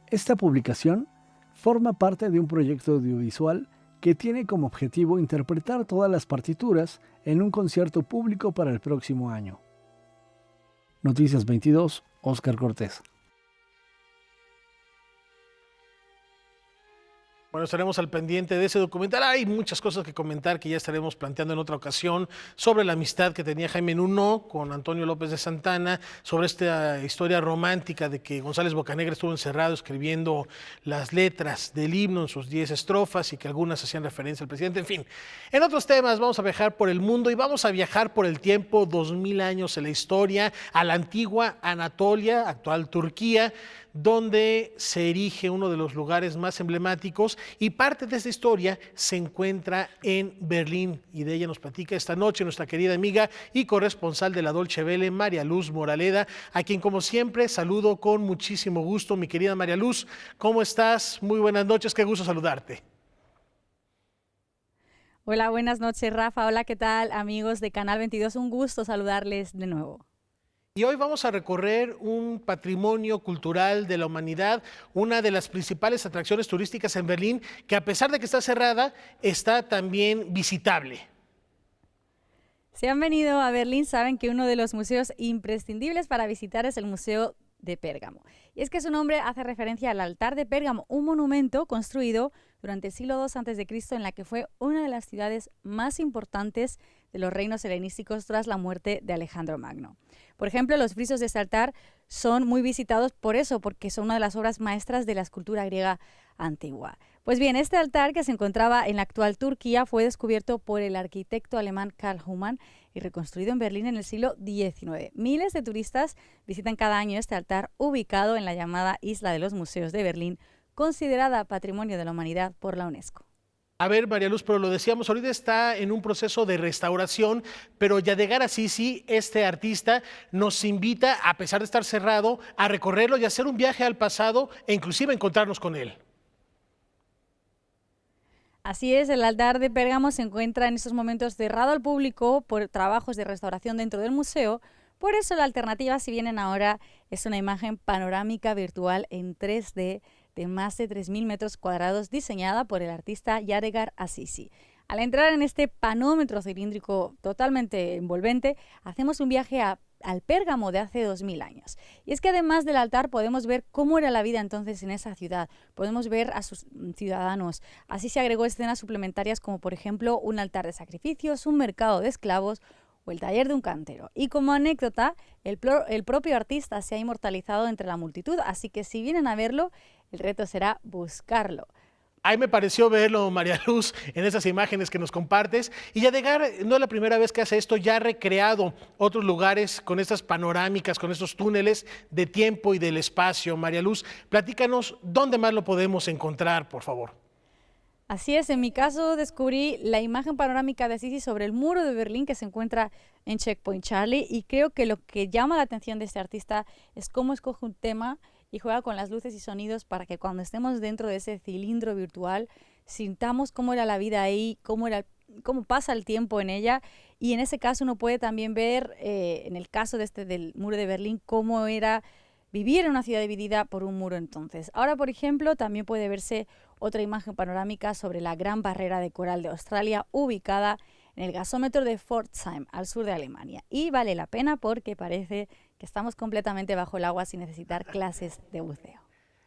Speaker 12: Esta publicación forma parte de un proyecto audiovisual que tiene como objetivo interpretar todas las partituras en un concierto público para el próximo año. Noticias 22, Óscar Cortés.
Speaker 2: Bueno, estaremos al pendiente de ese documental. Hay muchas cosas que comentar que ya estaremos planteando en otra ocasión sobre la amistad que tenía Jaime Nuno con Antonio López de Santana, sobre esta historia romántica de que González Bocanegra estuvo encerrado escribiendo las letras del himno en sus 10 estrofas y que algunas hacían referencia al presidente. En fin, en otros temas vamos a viajar por el mundo y vamos a viajar por el tiempo, 2000 años en la historia, a la antigua Anatolia, actual Turquía, donde se erige uno de los lugares más emblemáticos y parte de esta historia se encuentra en Berlín y de ella nos platica esta noche nuestra querida amiga y corresponsal de la Deutsche Welle, María Luz Moraleda, a quien como siempre saludo con muchísimo gusto. Mi querida María Luz, ¿cómo estás? Muy buenas noches, qué gusto saludarte.
Speaker 21: Hola, buenas noches Rafa, hola, ¿qué tal amigos de Canal 22? Un gusto saludarles de nuevo.
Speaker 2: Y hoy vamos a recorrer un patrimonio cultural de la humanidad, una de las principales atracciones turísticas en Berlín, que a pesar de que está cerrada, está también visitable.
Speaker 21: Si han venido a Berlín, saben que uno de los museos imprescindibles para visitar es el Museo de Pérgamo. Y es que su nombre hace referencia al altar de Pérgamo, un monumento construido durante el siglo II a.C. en la que fue una de las ciudades más importantes de los reinos helenísticos tras la muerte de Alejandro Magno. Por ejemplo, los frisos de este altar son muy visitados por eso, porque son una de las obras maestras de la escultura griega antigua. Pues bien, este altar, que se encontraba en la actual Turquía, fue descubierto por el arquitecto alemán Karl Humann y reconstruido en Berlín en el siglo XIX. Miles de turistas visitan cada año este altar ubicado en la llamada Isla de los Museos de Berlín, considerada Patrimonio de la Humanidad por la UNESCO.
Speaker 2: A ver, María Luz, pero lo decíamos, ahorita está en un proceso de restauración, pero Yadigar Assisi, este artista, nos invita, a pesar de estar cerrado, a recorrerlo y hacer un viaje al pasado e inclusive encontrarnos con él.
Speaker 21: Así es, el altar de Pérgamo se encuentra en estos momentos cerrado al público por trabajos de restauración dentro del museo. Por eso la alternativa, si vienen ahora, es una imagen panorámica virtual en 3D de más de 3.000 metros cuadrados diseñada por el artista Yadigar Assisi. Al entrar en este panómetro cilíndrico totalmente envolvente, hacemos un viaje al Pérgamo de hace 2000 años. Y es que además del altar podemos ver cómo era la vida entonces en esa ciudad, podemos ver a sus ciudadanos. Así se agregó escenas suplementarias como por ejemplo un altar de sacrificios, un mercado de esclavos o el taller de un cantero. Y como anécdota, el propio artista se ha inmortalizado entre la multitud, así que si vienen a verlo, el reto será buscarlo.
Speaker 2: Ahí me pareció verlo, María Luz, en esas imágenes que nos compartes. Y Yadigar no es la primera vez que hace esto, ya ha recreado otros lugares con estas panorámicas, con estos túneles de tiempo y del espacio. María Luz, platícanos dónde más lo podemos encontrar, por favor.
Speaker 21: Así es, en mi caso descubrí la imagen panorámica de Assisi sobre el muro de Berlín que se encuentra en Checkpoint Charlie, y creo que lo que llama la atención de este artista es cómo escoge un tema y juega con las luces y sonidos para que cuando estemos dentro de ese cilindro virtual sintamos cómo era la vida ahí, cómo pasa el tiempo en ella. Y en ese caso uno puede también ver, en el caso del muro de Berlín, cómo era vivir en una ciudad dividida por un muro entonces. Ahora, por ejemplo, también puede verse otra imagen panorámica sobre la Gran Barrera de Coral de Australia, ubicada en el gasómetro de Pforzheim, al sur de Alemania. Y vale la pena porque parece que estamos completamente bajo el agua sin necesitar clases de buceo.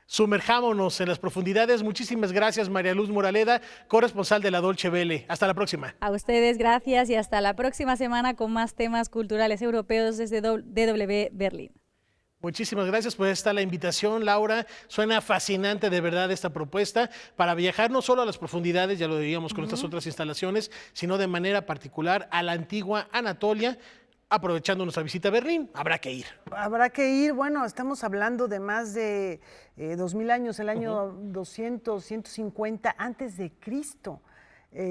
Speaker 2: Sumerjámonos en las profundidades. Muchísimas gracias, María Luz Moraleda, corresponsal de la Deutsche Welle. Hasta la próxima.
Speaker 21: A ustedes, gracias, y hasta la próxima semana con más temas culturales europeos desde DW Berlín.
Speaker 2: Muchísimas gracias, pues está la invitación, Laura. Suena fascinante de verdad esta propuesta para viajar no solo a las profundidades, ya lo diríamos con estas otras instalaciones, sino de manera particular a la antigua Anatolia, aprovechando nuestra visita a Berlín. Habrá que ir.
Speaker 1: Habrá que ir. Bueno, estamos hablando de más de 2000 años, el año 200, 150 antes de Cristo.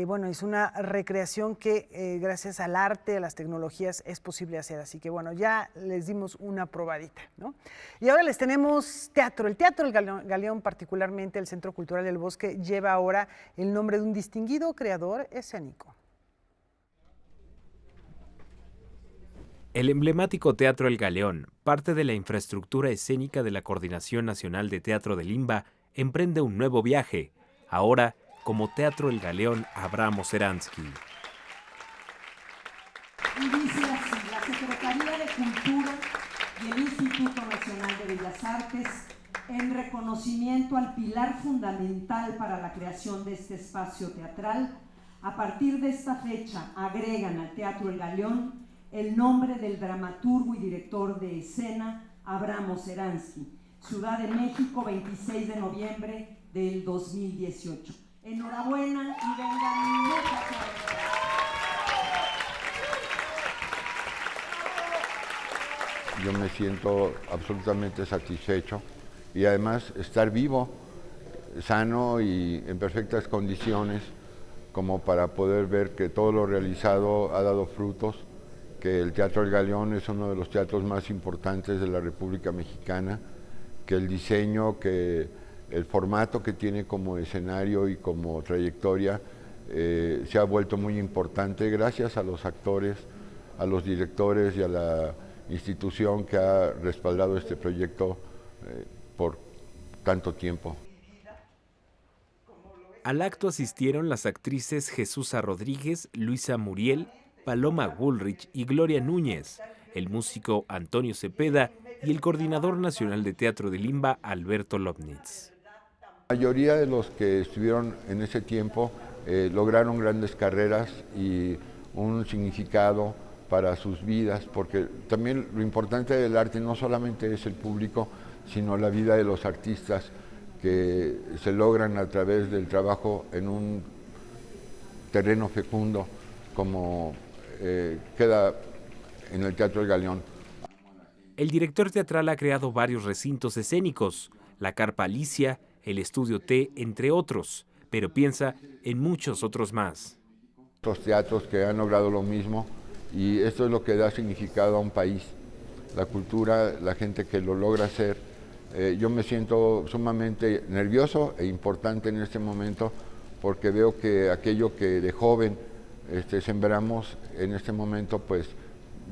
Speaker 1: Bueno, es una recreación que gracias al arte, a las tecnologías, es posible hacer. Así que bueno, ya les dimos una probadita, ¿no? Y ahora les tenemos teatro. El Teatro El Galeón, particularmente el Centro Cultural del Bosque, lleva ahora el nombre de un distinguido creador escénico.
Speaker 10: El emblemático Teatro El Galeón, parte de la infraestructura escénica de la Coordinación Nacional de Teatro de Limba, emprende un nuevo viaje. Ahora, como Teatro El Galeón Abramo Seransky.
Speaker 8: Y dice así: la Secretaría de Cultura y el Instituto Nacional de Bellas Artes, en reconocimiento al pilar fundamental para la creación de este espacio teatral, a partir de esta fecha agregan al Teatro El Galeón el nombre del dramaturgo y director de escena Abramo Seransky, Ciudad de México, 26 de noviembre del 2018. Enhorabuena y vengan muchas gracias.
Speaker 3: Yo me siento absolutamente satisfecho y además estar vivo, sano y en perfectas condiciones como para poder ver que todo lo realizado ha dado frutos, que el Teatro El Galeón es uno de los teatros más importantes de la República Mexicana, que el diseño, que el formato que tiene como escenario y como trayectoria se ha vuelto muy importante gracias a los actores, a los directores y a la institución que ha respaldado este proyecto por tanto tiempo.
Speaker 10: Al acto asistieron las actrices Jesús Rodríguez, Luisa Muriel, Paloma Woolrich y Gloria Núñez, el músico Antonio Cepeda y el coordinador nacional de teatro de Limba, Alberto Lobnitz.
Speaker 3: La mayoría de los que estuvieron en ese tiempo lograron grandes carreras y un significado para sus vidas, porque también lo importante del arte no solamente es el público, sino la vida de los artistas que se logran a través del trabajo en un terreno fecundo como queda en el Teatro El Galeón.
Speaker 10: El director teatral ha creado varios recintos escénicos, la Carpa Alicia, el Estudio T, entre otros, pero piensa en muchos otros más.
Speaker 3: Otros teatros que han logrado lo mismo, y esto es lo que da significado a un país, la cultura, la gente que lo logra hacer. Yo me siento sumamente nervioso e importante en este momento porque veo que aquello que de joven sembramos en este momento, pues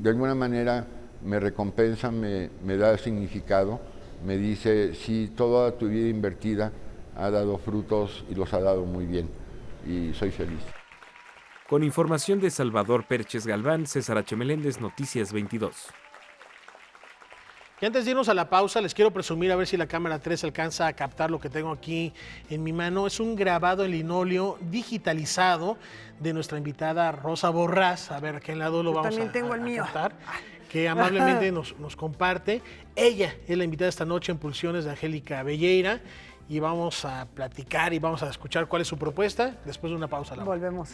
Speaker 3: de alguna manera me recompensa, me da significado, me dice, sí, toda tu vida invertida ha dado frutos y los ha dado muy bien, y soy feliz.
Speaker 10: Con información de Salvador Pérez Galván, César H. Meléndez, Noticias 22.
Speaker 2: Y antes de irnos a la pausa, les quiero presumir, a ver si la cámara 3 alcanza a captar lo que tengo aquí en mi mano. Es un grabado en linóleo digitalizado de nuestra invitada Rosa Borrás. A ver, ¿a qué lado lo vamos
Speaker 1: también tengo el mío.
Speaker 2: captar? Que amablemente nos comparte. Ella es la invitada esta noche en Pulsiones de Angélica Belleira. Y vamos a platicar y vamos a escuchar cuál es su propuesta después de una pausa.
Speaker 1: Volvemos.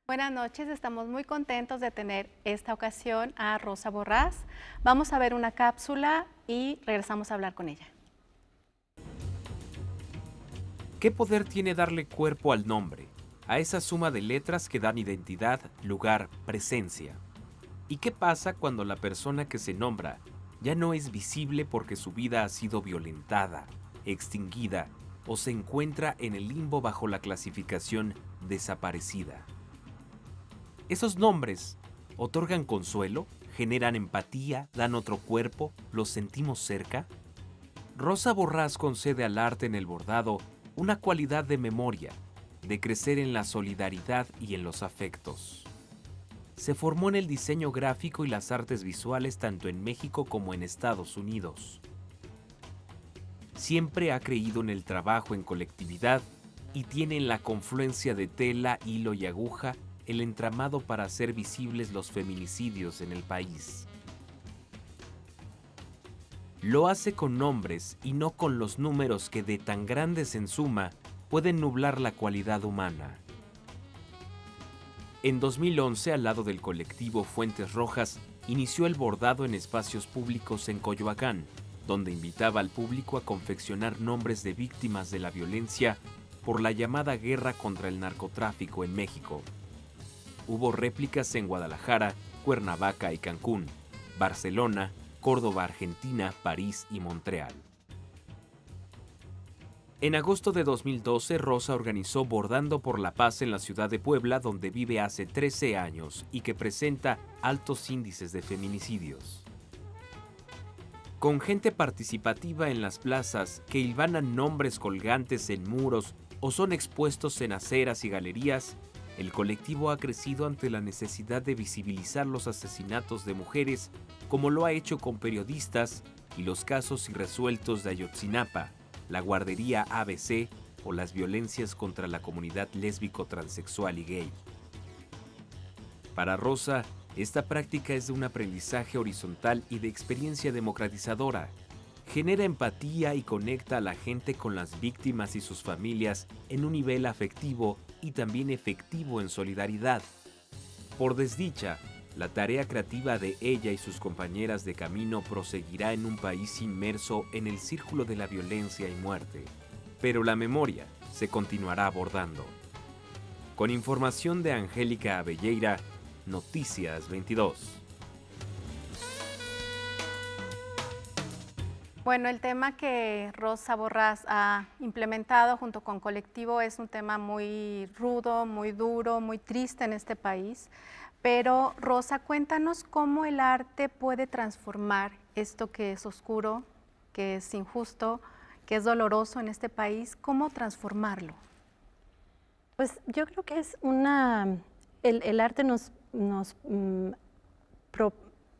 Speaker 22: Buenas noches, estamos muy contentos de tener esta ocasión a Rosa Borrás. Vamos a ver una cápsula y regresamos a hablar con ella.
Speaker 10: ¿Qué poder tiene darle cuerpo al nombre? A esa suma de letras que dan identidad, lugar, presencia. ¿Y qué pasa cuando la persona que se nombra ya no es visible porque su vida ha sido violentada, extinguida o se encuentra en el limbo bajo la clasificación desaparecida? Esos nombres otorgan consuelo, generan empatía, dan otro cuerpo, los sentimos cerca. Rosa Borrás concede al arte en el bordado una cualidad de memoria, de crecer en la solidaridad y en los afectos. Se formó en el diseño gráfico y las artes visuales tanto en México como en Estados Unidos. Siempre ha creído en el trabajo en colectividad y tiene en la confluencia de tela, hilo y aguja el entramado para hacer visibles los feminicidios en el país. Lo hace con nombres y no con los números que de tan grandes en suma pueden nublar la cualidad humana. En 2011, al lado del colectivo Fuentes Rojas, inició el bordado en espacios públicos en Coyoacán, donde invitaba al público a confeccionar nombres de víctimas de la violencia por la llamada guerra contra el narcotráfico en México. Hubo réplicas en Guadalajara, Cuernavaca y Cancún, Barcelona, Córdoba, Argentina, París y Montreal. En agosto de 2012, Rosa organizó Bordando por la Paz en la ciudad de Puebla, donde vive hace 13 años y que presenta altos índices de feminicidios. Con gente participativa en las plazas que hilvanan nombres colgantes en muros o son expuestos en aceras y galerías, el colectivo ha crecido ante la necesidad de visibilizar los asesinatos de mujeres, como lo ha hecho con periodistas y los casos irresueltos de Ayotzinapa, la guardería ABC o las violencias contra la comunidad lésbico, transexual y gay. Para Rosa, esta práctica es de un aprendizaje horizontal y de experiencia democratizadora. Genera empatía y conecta a la gente con las víctimas y sus familias en un nivel afectivo y también efectivo en solidaridad. Por desdicha, la tarea creativa de ella y sus compañeras de camino proseguirá en un país inmerso en el círculo de la violencia y muerte. Pero la memoria se continuará abordando. Con información de Angélica Abelleira, Noticias 22.
Speaker 22: Bueno, el tema que Rosa Borrás ha implementado junto con Colectivo es un tema muy rudo, muy duro, muy triste en este país. Pero Rosa, cuéntanos cómo el arte puede transformar esto que es oscuro, que es injusto, que es doloroso en este país, ¿cómo transformarlo?
Speaker 7: Pues yo creo que es el arte nos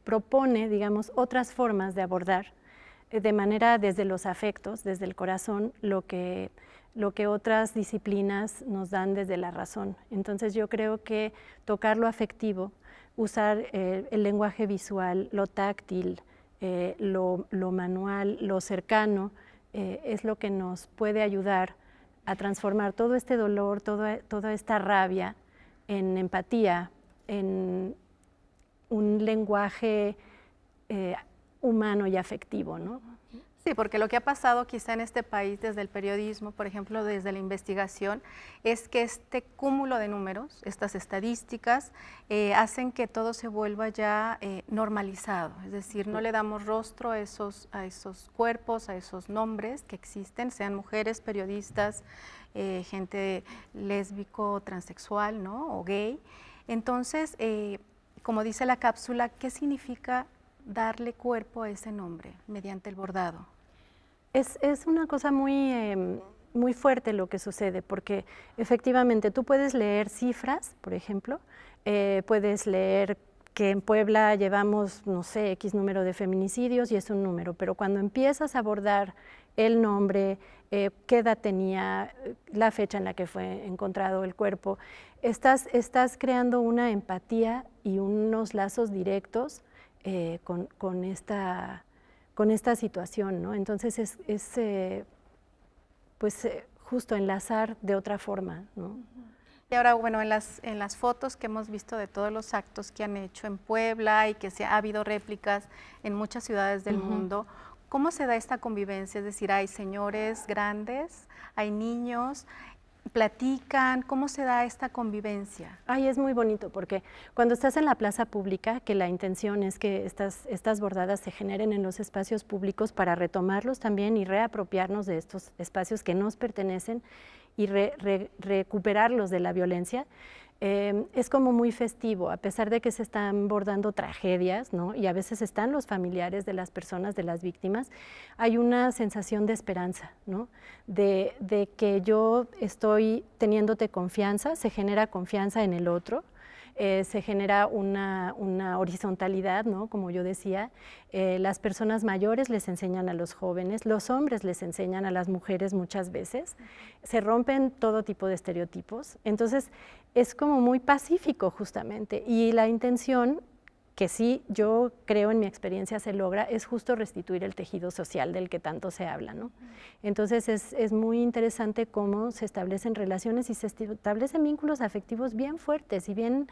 Speaker 7: propone, digamos, otras formas de abordar de manera desde los afectos, desde el corazón, lo que otras disciplinas nos dan desde la razón. Entonces yo creo que tocar lo afectivo, usar el lenguaje visual, lo táctil, lo manual, lo cercano, es lo que nos puede ayudar a transformar todo este dolor, toda esta rabia en empatía, en un lenguaje humano y afectivo, ¿no?
Speaker 22: Sí, porque lo que ha pasado quizá en este país desde el periodismo, por ejemplo, desde la investigación, es que este cúmulo de números, estas estadísticas, hacen que todo se vuelva ya normalizado. Es decir, no le damos rostro a esos cuerpos, a esos nombres que existen, sean mujeres, periodistas, gente lésbico, transexual, ¿no? O gay. Entonces, como dice la cápsula, ¿qué significa darle cuerpo a ese nombre mediante el bordado?
Speaker 7: Es una cosa muy fuerte lo que sucede, porque efectivamente tú puedes leer cifras, por ejemplo, puedes leer que en Puebla llevamos, no sé, X número de feminicidios y es un número, pero cuando empiezas a abordar el nombre, qué edad tenía, la fecha en la que fue encontrado el cuerpo, estás creando una empatía y unos lazos directos con esta situación, ¿no? Entonces es justo enlazar de otra forma, ¿no?
Speaker 22: Y ahora, bueno, en las fotos que hemos visto de todos los actos que han hecho en Puebla y que ha habido réplicas en muchas ciudades del mundo, ¿cómo se da esta convivencia? Es decir, hay señores grandes, hay niños, platican, ¿cómo se da esta convivencia?
Speaker 7: Ay, es muy bonito porque cuando estás en la plaza pública, que la intención es que estas bordadas se generen en los espacios públicos para retomarlos también y reapropiarnos de estos espacios que nos pertenecen y recuperarlos de la violencia, es como muy festivo, a pesar de que se están bordando tragedias, ¿no? Y a veces están los familiares de las personas, de las víctimas, hay una sensación de esperanza, ¿no? De que yo estoy teniéndote confianza, se genera confianza en el otro, se genera una horizontalidad, ¿no? Como yo decía, las personas mayores les enseñan a los jóvenes, los hombres les enseñan a las mujeres muchas veces, se rompen todo tipo de estereotipos, entonces es como muy pacífico justamente, y la intención, que sí yo creo en mi experiencia se logra, es justo restituir el tejido social del que tanto se habla, ¿no? Entonces es muy interesante cómo se establecen relaciones y se establecen vínculos afectivos bien fuertes y bien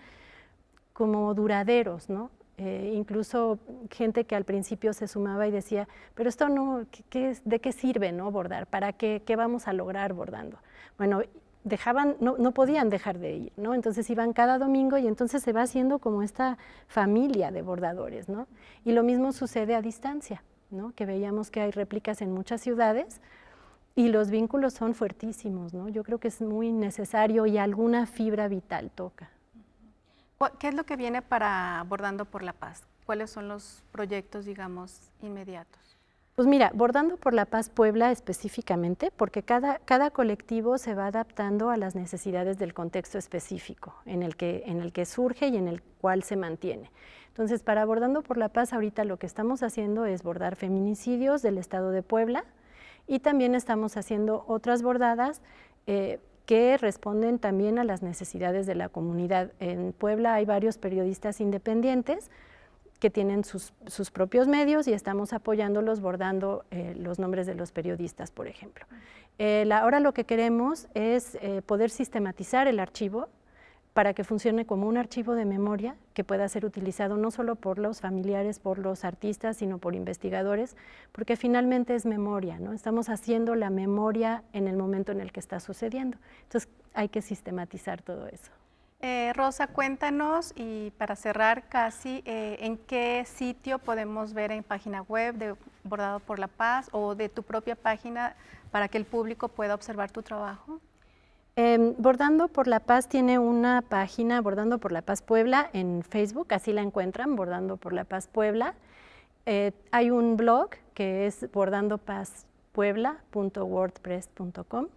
Speaker 7: como duraderos, ¿no? Incluso gente que al principio se sumaba y decía, pero esto no, ¿de qué sirve, no, bordar? ¿Para qué vamos a lograr bordando? Bueno, no podían dejar de ir, ¿no? Entonces iban cada domingo y entonces se va haciendo como esta familia de bordadores, ¿no? Y lo mismo sucede a distancia, ¿no? Que veíamos que hay réplicas en muchas ciudades Y los vínculos son fuertísimos, ¿no? Yo creo que es muy necesario y alguna fibra vital toca.
Speaker 22: ¿Qué es lo que viene para Bordando por la Paz? ¿Cuáles son los proyectos, digamos, inmediatos?
Speaker 7: Pues mira, Bordando por la Paz Puebla específicamente, porque cada colectivo se va adaptando a las necesidades del contexto específico en el que surge y en el cual se mantiene. Entonces, para Bordando por la Paz, ahorita lo que estamos haciendo es bordar feminicidios del estado de Puebla y también estamos haciendo otras bordadas que responden también a las necesidades de la comunidad. En Puebla hay varios periodistas independientes que tienen sus propios medios y estamos apoyándolos bordando los nombres de los periodistas, por ejemplo. Ahora lo que queremos es poder sistematizar el archivo para que funcione como un archivo de memoria que pueda ser utilizado no solo por los familiares, por los artistas, sino por investigadores, porque finalmente es memoria, ¿no? Estamos haciendo la memoria en el momento en el que está sucediendo. Entonces hay que sistematizar todo eso.
Speaker 22: Rosa, cuéntanos, y para cerrar casi, ¿en qué sitio podemos ver en página web de Bordado por la Paz o de tu propia página para que el público pueda observar tu trabajo?
Speaker 7: Bordando por la Paz tiene una página, Bordando por la Paz Puebla, en Facebook, así la encuentran, Bordando por la Paz Puebla. Hay un blog que es bordandopazpuebla.wordpress.com.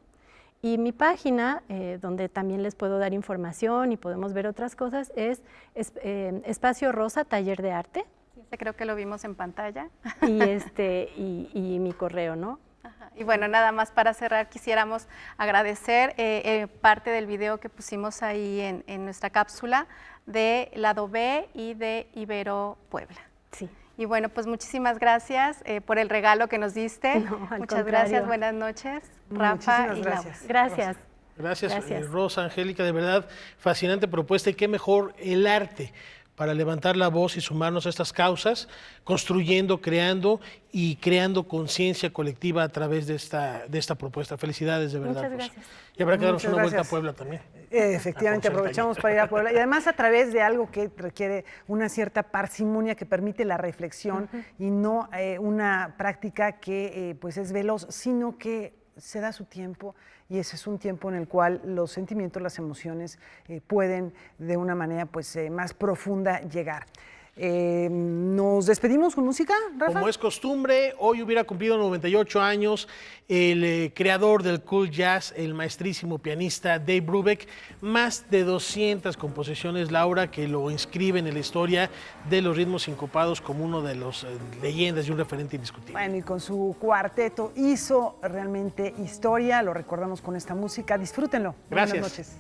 Speaker 7: Y mi página, donde también les puedo dar información y podemos ver otras cosas, es Espacio Rosa, Taller de Arte.
Speaker 22: Creo que lo vimos en pantalla.
Speaker 7: Y mi correo, ¿no?
Speaker 22: Ajá. Y bueno, nada más para cerrar, quisiéramos agradecer parte del video que pusimos ahí en nuestra cápsula de Lado B y de Ibero Puebla.
Speaker 7: Sí.
Speaker 22: Y bueno, pues muchísimas gracias por el regalo que nos diste. Muchas gracias, buenas noches, Rafa y Laura.
Speaker 7: Gracias.
Speaker 2: Gracias. Rosa, Angélica, de verdad, fascinante propuesta y qué mejor el arte para levantar la voz y sumarnos a estas causas, construyendo, creando y creando conciencia colectiva a través de esta propuesta. Felicidades, de verdad.
Speaker 7: Muchas gracias.
Speaker 2: Y habrá que darnos
Speaker 1: Muchas
Speaker 2: una vuelta a
Speaker 1: gracias.
Speaker 2: Puebla también.
Speaker 1: Efectivamente, aprovechamos para ir a Puebla. Y además a través de algo que requiere una cierta parsimonia que permite la reflexión y no una práctica que pues es veloz, sino que se da su tiempo, y ese es un tiempo en el cual los sentimientos, las emociones pueden de una manera pues más profunda llegar. ¿Nos despedimos con música, Rafa?
Speaker 2: Como es costumbre, hoy hubiera cumplido 98 años el creador del cool jazz, el maestrísimo pianista Dave Brubeck, más de 200 composiciones, Laura, que lo inscriben en la historia de los ritmos sincopados como uno de los leyendas y un referente indiscutible.
Speaker 1: Bueno, y con su cuarteto hizo realmente historia, lo recordamos con esta música. Disfrútenlo.
Speaker 2: Gracias.
Speaker 1: Buenas noches.